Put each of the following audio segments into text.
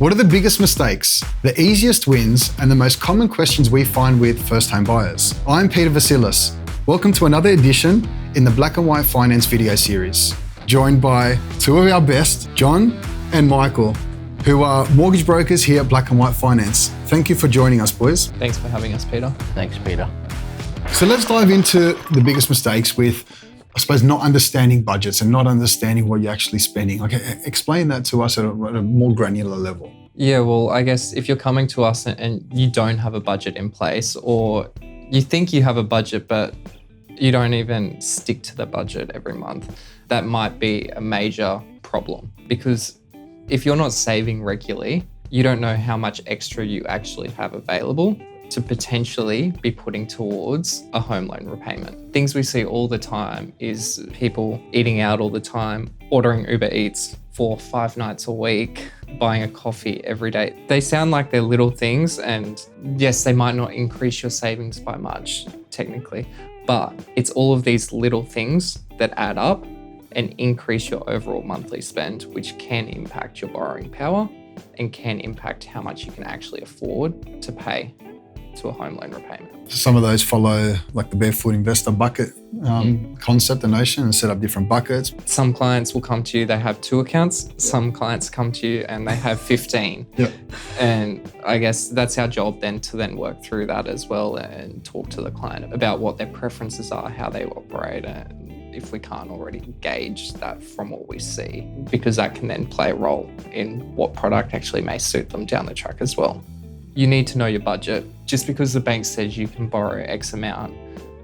What are the biggest mistakes, the easiest wins, and the most common questions we find with first-time buyers? I'm Peter Vasilis. Welcome to another edition in the Black and White Finance video series, joined by two of our best, John and Michael, who are mortgage brokers here at Black and White Finance. Thank you for joining us, boys. Thanks for having us, Peter. Thanks, Peter. So let's dive into the biggest mistakes with, I suppose, not understanding budgets and not understanding what you're actually spending. Explain that to us at a more granular level. Yeah, well, I guess if you're coming to us and you don't have a budget in place, or you think you have a budget, but you don't even stick to the budget every month, that might be a major problem. Because if you're not saving regularly, you don't know how much extra you actually have available to potentially be putting towards a home loan repayment. Things we see all the time is people eating out all the time, ordering Uber Eats 4 or 5 nights a week, buying a coffee every day. They sound like they're little things, and yes, they might not increase your savings by much technically, but it's all of these little things that add up and increase your overall monthly spend, which can impact your borrowing power and can impact how much you can actually afford to pay to a home loan repayment. Some of those follow like the barefoot investor bucket concept and notion and set up different buckets. Some clients will come to you, they have 2 accounts. Some clients come to you and they have 15. Yep. And I guess that's our job then to then work through that as well and talk to the client about what their preferences are, how they operate, and if we can't already gauge that from what we see, because that can then play a role in what product actually may suit them down the track as well. You need to know your budget. Just because the bank says you can borrow X amount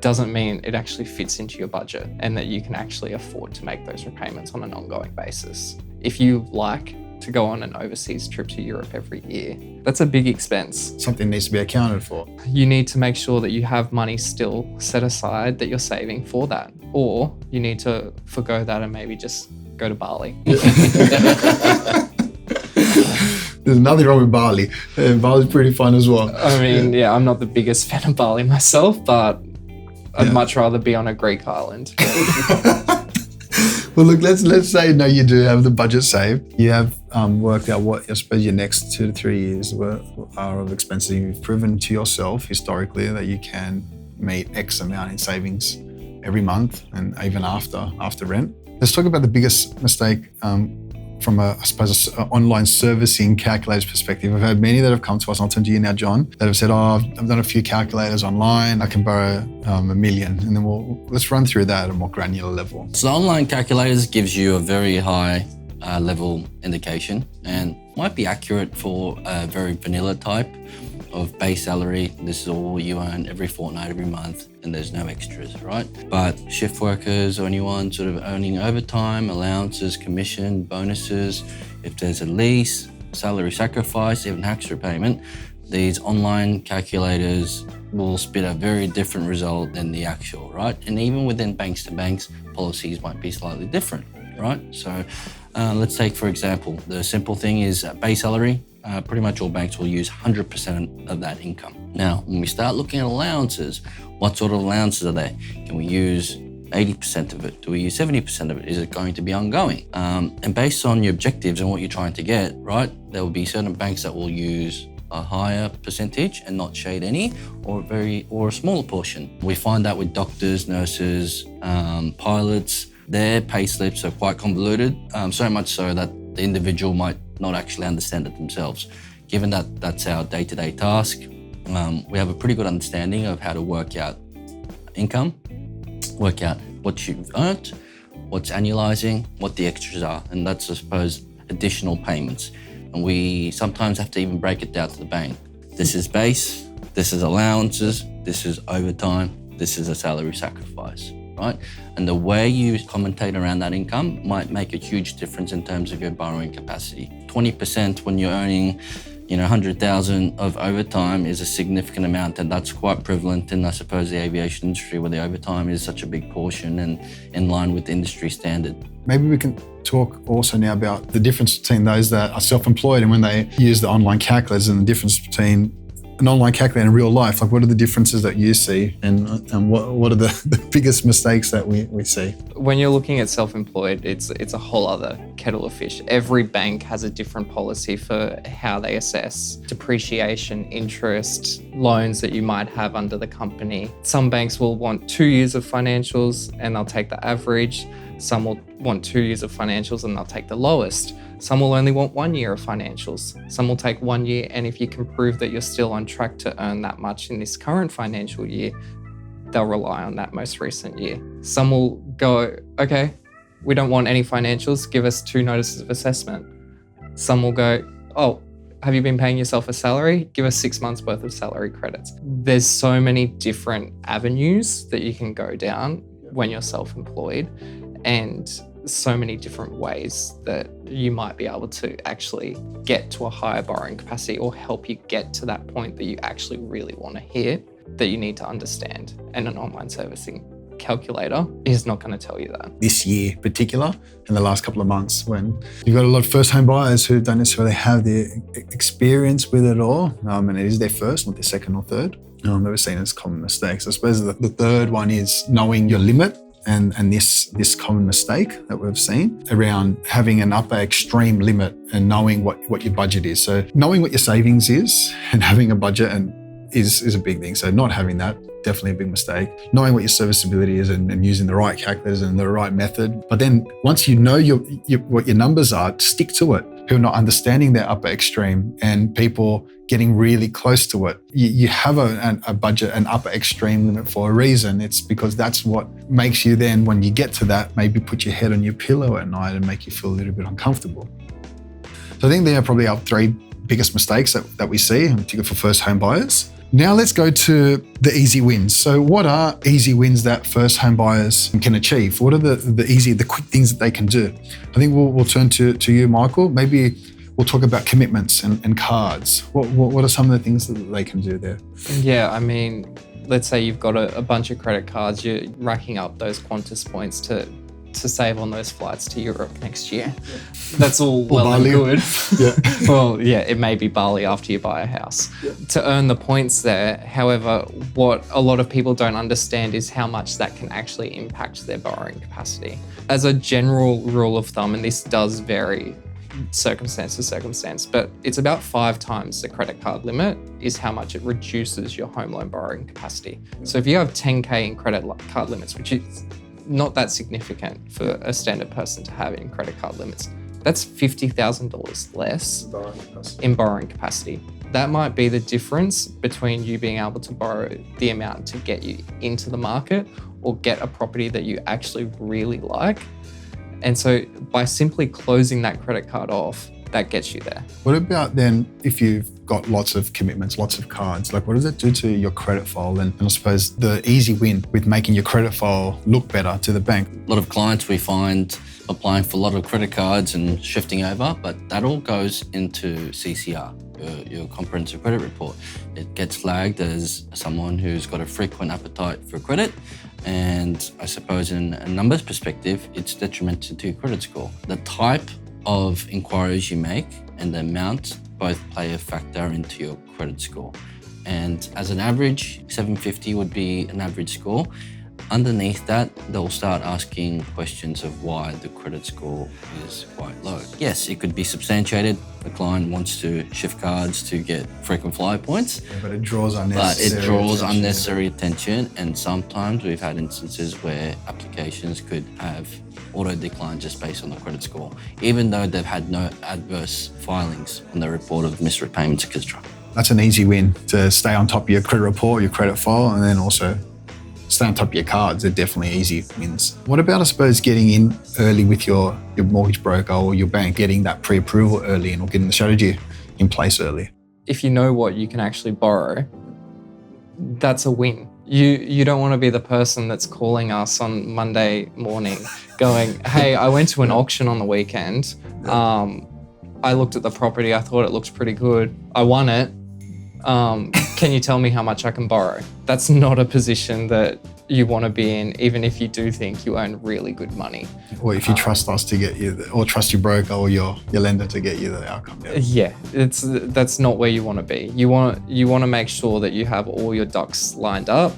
doesn't mean it actually fits into your budget and that you can actually afford to make those repayments on an ongoing basis. If you like to go on an overseas trip to Europe every year, that's a big expense. Something needs to be accounted for. You need to make sure that you have money still set aside that you're saving for that. Or you need to forgo that and maybe just go to Bali. There's nothing wrong with Bali. Bali's pretty fun as well. I mean, yeah, I'm not the biggest fan of Bali myself, but I'd much rather be on a Greek island. Well, look, let's say no, you do have the budget saved. You have worked out what I suppose your next 2 to 3 years are of expenses. You've proven to yourself historically that you can meet X amount in savings every month and even after rent. Let's talk about the biggest mistake from I suppose, an online servicing calculator's perspective. I've had many that have come to us, and I'll turn to you now, John, that have said, I've done a few calculators online, I can borrow $1 million. And then let's run through that at a more granular level. So online calculators gives you a very high level indication and might be accurate for a very vanilla type of base salary. This is all you earn every fortnight, every month, and there's no extras, right? But shift workers or anyone sort of earning overtime, allowances, commission, bonuses, if there's a lease, salary sacrifice, even tax repayment, these online calculators will spit a very different result than the actual, right? And even within banks to banks, policies might be slightly different, right? So let's take, for example, the simple thing is base salary. Pretty much all banks will use 100% of that income. Now, when we start looking at allowances, what sort of allowances are there? Can we use 80% of it? Do we use 70% of it? Is it going to be ongoing? And based on your objectives and what you're trying to get, right, there will be certain banks that will use a higher percentage and not shade any, or a smaller portion. We find that with doctors, nurses, pilots, their pay slips are quite convoluted, so much so that the individual might not actually understand it themselves. Given that that's our day-to-day task, we have a pretty good understanding of how to work out income, work out what you've earned, what's annualizing, what the extras are, and that's, I suppose, additional payments. And we sometimes have to even break it down to the bank. This is base, this is allowances, this is overtime, this is a salary sacrifice, right? And the way you commentate around that income might make a huge difference in terms of your borrowing capacity. 20% when you're earning, 100,000 of overtime is a significant amount, and that's quite prevalent in, I suppose, the aviation industry, where the overtime is such a big portion and in line with industry standard. Maybe we can talk also now about the difference between those that are self-employed and when they use the online calculators, and the difference between an online calculator in real life, like what are the differences that you see, and what are the biggest mistakes that we see? When you're looking at self-employed, it's a whole other kettle of fish. Every bank has a different policy for how they assess depreciation, interest, loans that you might have under the company. Some banks will want 2 years of financials and they'll take the average. Some will want 2 years of financials and they'll take the lowest. Some will only want 1 year of financials. Some will take 1 year, and if you can prove that you're still on track to earn that much in this current financial year, they'll rely on that most recent year. Some will go, okay, we don't want any financials, give us 2 notices of assessment. Some will go, oh, have you been paying yourself a salary? Give us 6 months worth of salary credits. There's so many different avenues that you can go down when you're self-employed, and so many different ways that you might be able to actually get to a higher borrowing capacity or help you get to that point that you actually really want to hit, that you need to understand. And an online servicing calculator is not going to tell you that. This year in particular, in the last couple of months, when you've got a lot of first home buyers who don't necessarily have the experience with it all, and it is their first, not their second or third, that we're seeing as common mistakes. I suppose the third one is knowing your limit. And this common mistake that we've seen around having an upper extreme limit and knowing what your budget is. So knowing what your savings is and having a budget is a big thing. So not having that, definitely a big mistake. Knowing what your serviceability is and using the right calculators and the right method. But then once you know what your numbers are, stick to it. People not understanding their upper extreme and people getting really close to it. You have a budget, an upper extreme limit for a reason. It's because that's what makes you then, when you get to that, maybe put your head on your pillow at night and make you feel a little bit uncomfortable. So I think they are probably our 3 biggest mistakes that we see, in particular for first home buyers. Now let's go to the easy wins. So what are easy wins that first home buyers can achieve? What are the quick things that they can do? I think we'll turn to you, Michael. Maybe we'll talk about commitments and cards. What are some of the things that they can do there? Yeah, I mean, let's say you've got a bunch of credit cards, you're racking up those Qantas points to save on those flights to Europe next year. That's all well and good. Yeah. Well, yeah, it may be Bali after you buy a house. Yeah. To earn the points there, however, what a lot of people don't understand is how much that can actually impact their borrowing capacity. As a general rule of thumb, and this does vary circumstance to circumstance, but it's about 5 times the credit card limit is how much it reduces your home loan borrowing capacity. So if you have 10K in credit card limits, which is not that significant for a standard person to have in credit card limits, that's $50,000 less in borrowing capacity. That might be the difference between you being able to borrow the amount to get you into the market or get a property that you actually really like. And so by simply closing that credit card off, that gets you there. What about then if you've got lots of commitments, lots of cards, like what does it do to your credit file? And I suppose the easy win with making your credit file look better to the bank. A lot of clients we find applying for a lot of credit cards and shifting over, but that all goes into CCR, your comprehensive credit report. It gets flagged as someone who's got a frequent appetite for credit. And I suppose in a numbers perspective, it's detrimental to your credit score. The type of inquiries you make and the amount both play a factor into your credit score. And as an average, 750 would be an average score. Underneath that, they'll start asking questions of why the credit score is quite low. Yes, it could be substantiated. The client wants to shift cards to get frequent flyer points. Yeah, but it draws unnecessary attention. And sometimes we've had instances where applications could have auto decline just based on the credit score, even though they've had no adverse filings on the report of missed repayments, etc. That's an easy win, to stay on top of your credit report, your credit file, and then also stay on top of your cards. They're definitely easy wins. What about, I suppose, getting in early with your mortgage broker or your bank, getting that pre-approval early and or getting the strategy in place early? If you know what you can actually borrow, that's a win. You don't want to be the person that's calling us on Monday morning going, hey, I went to an auction on the weekend. I looked at the property. I thought it looks pretty good. I won it. can you tell me how much I can borrow? That's not a position that you want to be in, even if you do think you earn really good money. Or if you trust us to get you, or trust your broker or your lender to get you the outcome. Yeah, that's not where you want to be. You want to make sure that you have all your ducks lined up,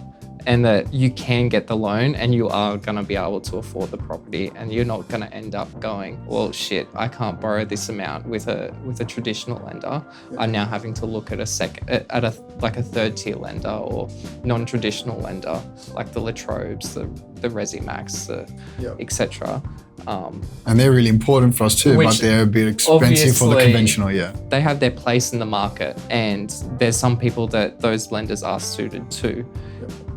and that you can get the loan and you are going to be able to afford the property, and you're not going to end up going, well, shit, I can't borrow this amount with a traditional lender. I'm now having to look at a third tier lender or non-traditional lender like the Latrobes, the Resimax, etc. And they're really important for us too, but they're a bit expensive for the conventional, They have their place in the market, and there's some people that those lenders are suited to.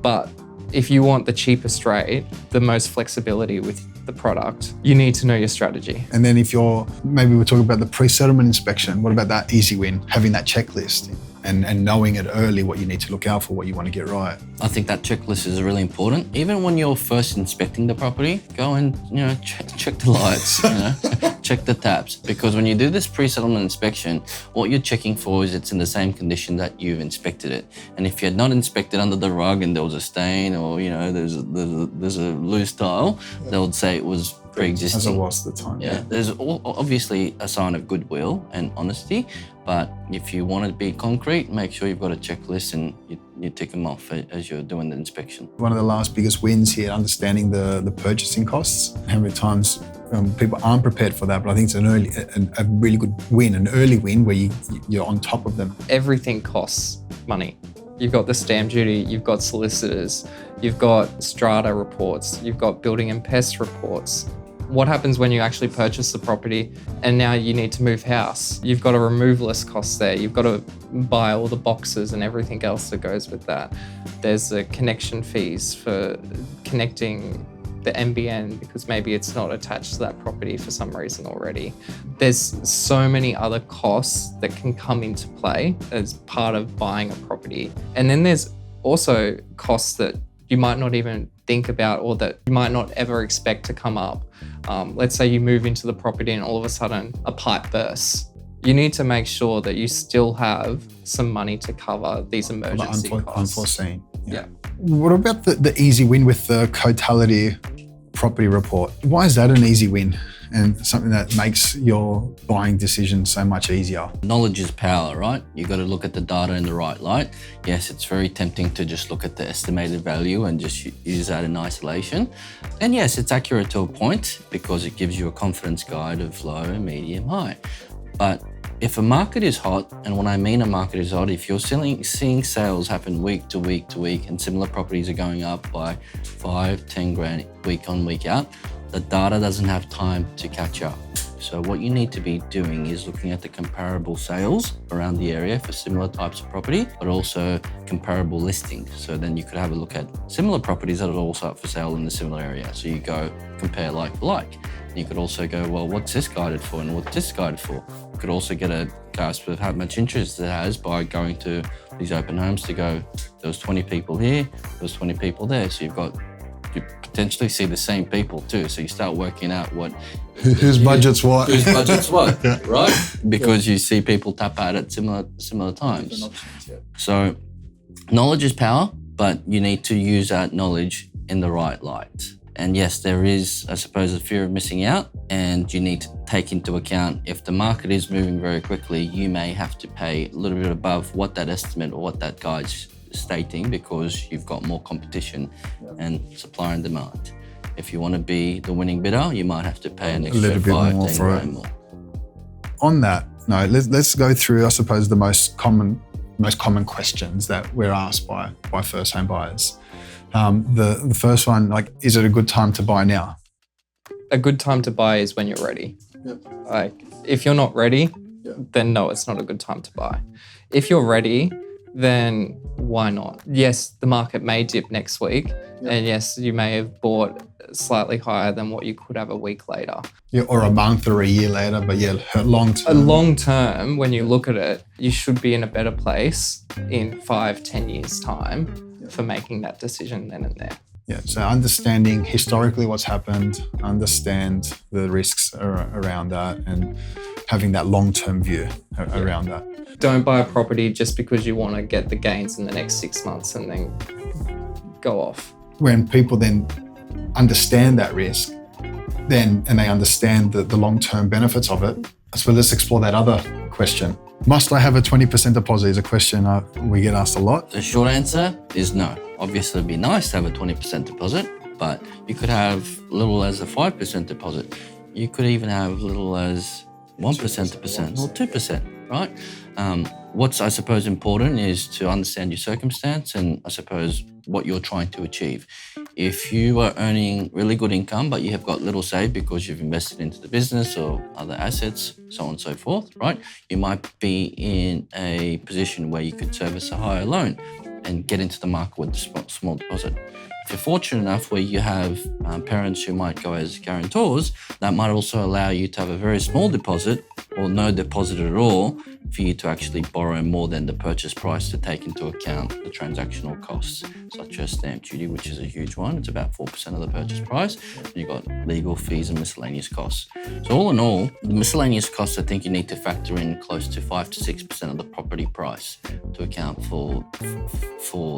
But if you want the cheapest rate, the most flexibility with the product, you need to know your strategy. And then maybe we're talking about the pre-settlement inspection. What about that easy win, having that checklist and knowing it early what you need to look out for, what you want to get right? I think that checklist is really important. Even when you're first inspecting the property, go and check the lights, check the taps. Because when you do this pre-settlement inspection, what you're checking for is it's in the same condition that you've inspected it. And if you had not inspected under the rug and there was a stain or there's a loose tile, they would say it was pre-existing. As it was at the time. Yeah, there's obviously a sign of goodwill and honesty, but if you want to be concrete, make sure you've got a checklist and you tick them off as you're doing the inspection. One of the last biggest wins here, understanding the purchasing costs. How many times people aren't prepared for that, but I think it's a really good win, an early win where you're on top of them. Everything costs money. You've got the stamp duty, you've got solicitors, you've got strata reports, you've got building and pest reports. What happens when you actually purchase the property and now you need to move house? You've got a removalist cost there. You've got to buy all the boxes and everything else that goes with that. There's the connection fees for connecting the NBN because maybe it's not attached to that property for some reason already. There's so many other costs that can come into play as part of buying a property. And then there's also costs that you might not even think about or that you might not ever expect to come up. Let's say you move into the property and all of a sudden a pipe bursts. You need to make sure that you still have some money to cover these emergency costs. Unforeseen. Yeah. What about the easy win with the Cotality property report? Why is that an easy win and something that makes your buying decision so much easier? Knowledge is power, right? You got to look at the data in the right light. Yes, it's very tempting to just look at the estimated value and just use that in isolation. And yes, it's accurate to a point because it gives you a confidence guide of low, medium, high. But if a market is hot, and when I mean a market is hot, if you're seeing sales happen week to week to week and similar properties are going up by 5-10 grand week on, week out, the data doesn't have time to catch up. So what you need to be doing is looking at the comparable sales around the area for similar types of property, but also comparable listings. So then you could have a look at similar properties that are also up for sale in the similar area. So you go compare like for like. You could also go, well, what's this guided for and what's this guided for? You could also get a grasp of how much interest it has by going to these open homes to go, there was 20 people here, there was 20 people there. So you potentially see the same people too. So you start working out whose budget's what. Whose budget's what, right? Because you see people tap out at similar times. So knowledge is power, but you need to use that knowledge in the right light. And yes, there is, I suppose, a fear of missing out, and you need to take into account if the market is moving very quickly, you may have to pay a little bit above what that estimate or what that guide's stating because you've got more competition and supply and demand. If you want to be the winning bidder, you might have to pay an extra little bit more for it. On that note, let's go through, I suppose, the most common questions that we're asked by first home buyers. The first one, is it a good time to buy now? A good time to buy is when you're ready. Yep. If you're not ready, then no, it's not a good time to buy. If you're ready, then why not? Yes, the market may dip next week, and yes, you may have bought slightly higher than what you could have a week later. Yeah, or a month or a year later, but long term. Long term, when you look at it, you should be in a better place in 5-10 years' time for making that decision then and there. Yeah, so understanding historically what's happened, understand the risks around that, and having that long-term view around that. Don't buy a property just because you want to get the gains in the next 6 months and then go off. When people then understand that risk, and they understand the long-term benefits of it, so let's explore that other question. Must I have a 20% deposit is a question we get asked a lot. The short answer is no. Obviously, it'd be nice to have a 20% deposit, but you could have little as a 5% deposit. You could even have little as 1% or 2%, right? What's, I suppose, important is to understand your circumstance and, I suppose, what you're trying to achieve. If you are earning really good income, but you have got little saved because you've invested into the business or other assets, so on and so forth, right? You might be in a position where you could service a higher loan and get into the market with a small deposit. If you're fortunate enough where you have parents who might go as guarantors, that might also allow you to have a very small deposit or no deposit at all for you to actually borrow more than the purchase price to take into account the transactional costs, such as stamp duty, which is a huge one. It's about 4% of the purchase price. And you've got legal fees and miscellaneous costs. So all in all, the miscellaneous costs, I think you need to factor in close to 5 to 6% of the property price to account for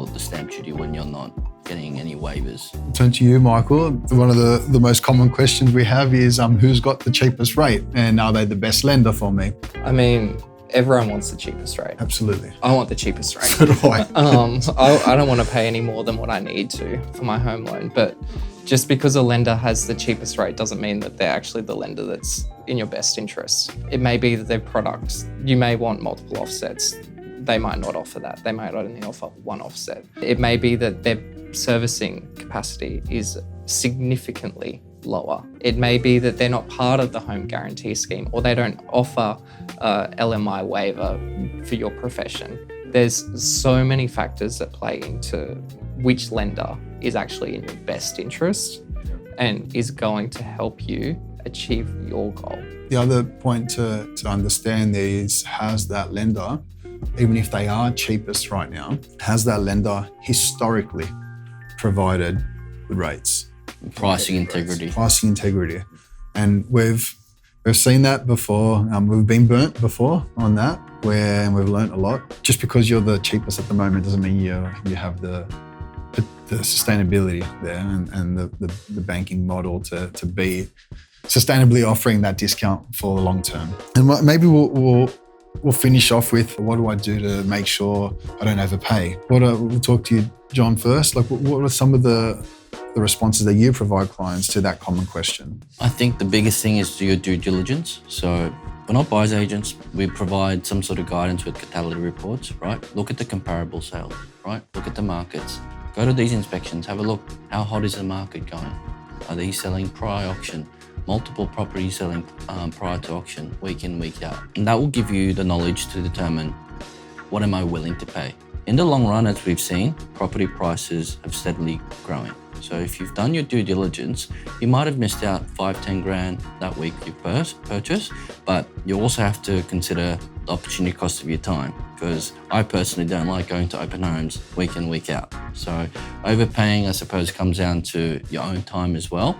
the stamp duty when you're not getting any waivers. Turn to you, Michael. One of the most common questions we have is who's got the cheapest rate and are they the best lender for me? I mean, everyone wants the cheapest rate. Absolutely. I want the cheapest rate. So do I. I don't want to pay any more than what I need to for my home loan, but just because a lender has the cheapest rate doesn't mean that they're actually the lender that's in your best interest. It may be that their products, you may want multiple offsets. They might not offer that. They might only offer one offset. It may be that their servicing capacity is significantly lower. It may be that they're not part of the home guarantee scheme or they don't offer LMI waiver for your profession. There's so many factors that play into which lender is actually in your best interest and is going to help you achieve your goal. The other point to understand there is, has that lender, even if they are cheapest right now, has that lender historically provided good rates? Pricing integrity. Pricing integrity. And we've seen that before. We've been burnt before on that, where we've learnt a lot. Just because you're the cheapest at the moment doesn't mean you have the sustainability there and the banking model to be sustainably offering that discount for the long term. And maybe we'll finish off with, what do I do to make sure I don't overpay? We'll talk to you, John, first. Like, what are some of the responses that you provide clients to that common question? I think the biggest thing is do your due diligence. So we're not buyer's agents. We provide some sort of guidance with Cotality reports, right? Look at the comparable sales, right? Look at the markets. Go to these inspections. Have a look. How hot is the market going? Are they selling prior auction? Multiple properties selling prior to auction, week in, week out. And that will give you the knowledge to determine, what am I willing to pay? In the long run, as we've seen, property prices have steadily growing. So if you've done your due diligence, you might have missed out 5-10 grand that week you purchased, but you also have to consider the opportunity cost of your time, because I personally don't like going to open homes week in, week out. So overpaying, I suppose, comes down to your own time as well,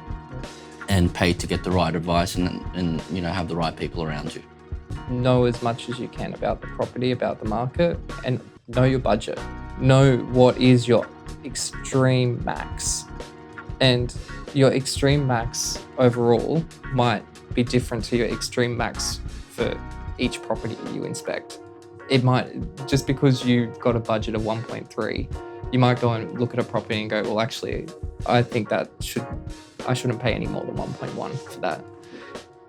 and pay to get the right advice and have the right people around you. Know as much as you can about the property, about the market, and know your budget. Know what is your extreme max. And your extreme max overall might be different to your extreme max for each property you inspect. It might, just because you've got a budget of 1.3, you might go and look at a property and go, well, actually, I think I shouldn't pay any more than 1.1 for that.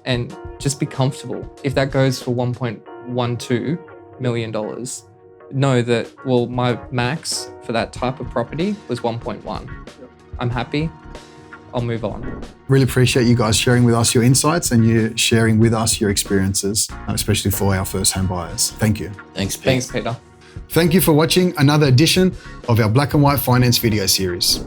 And just be comfortable. If that goes for $1.12 million, know that, well, my max for that type of property was 1.1. I'm happy. I'll move on. Really appreciate you guys sharing with us your insights and you sharing with us your experiences, especially for our first home buyers. Thank you. Thanks, Pete. Thanks, Peter. Thank you for watching another edition of our Black and White Finance video series.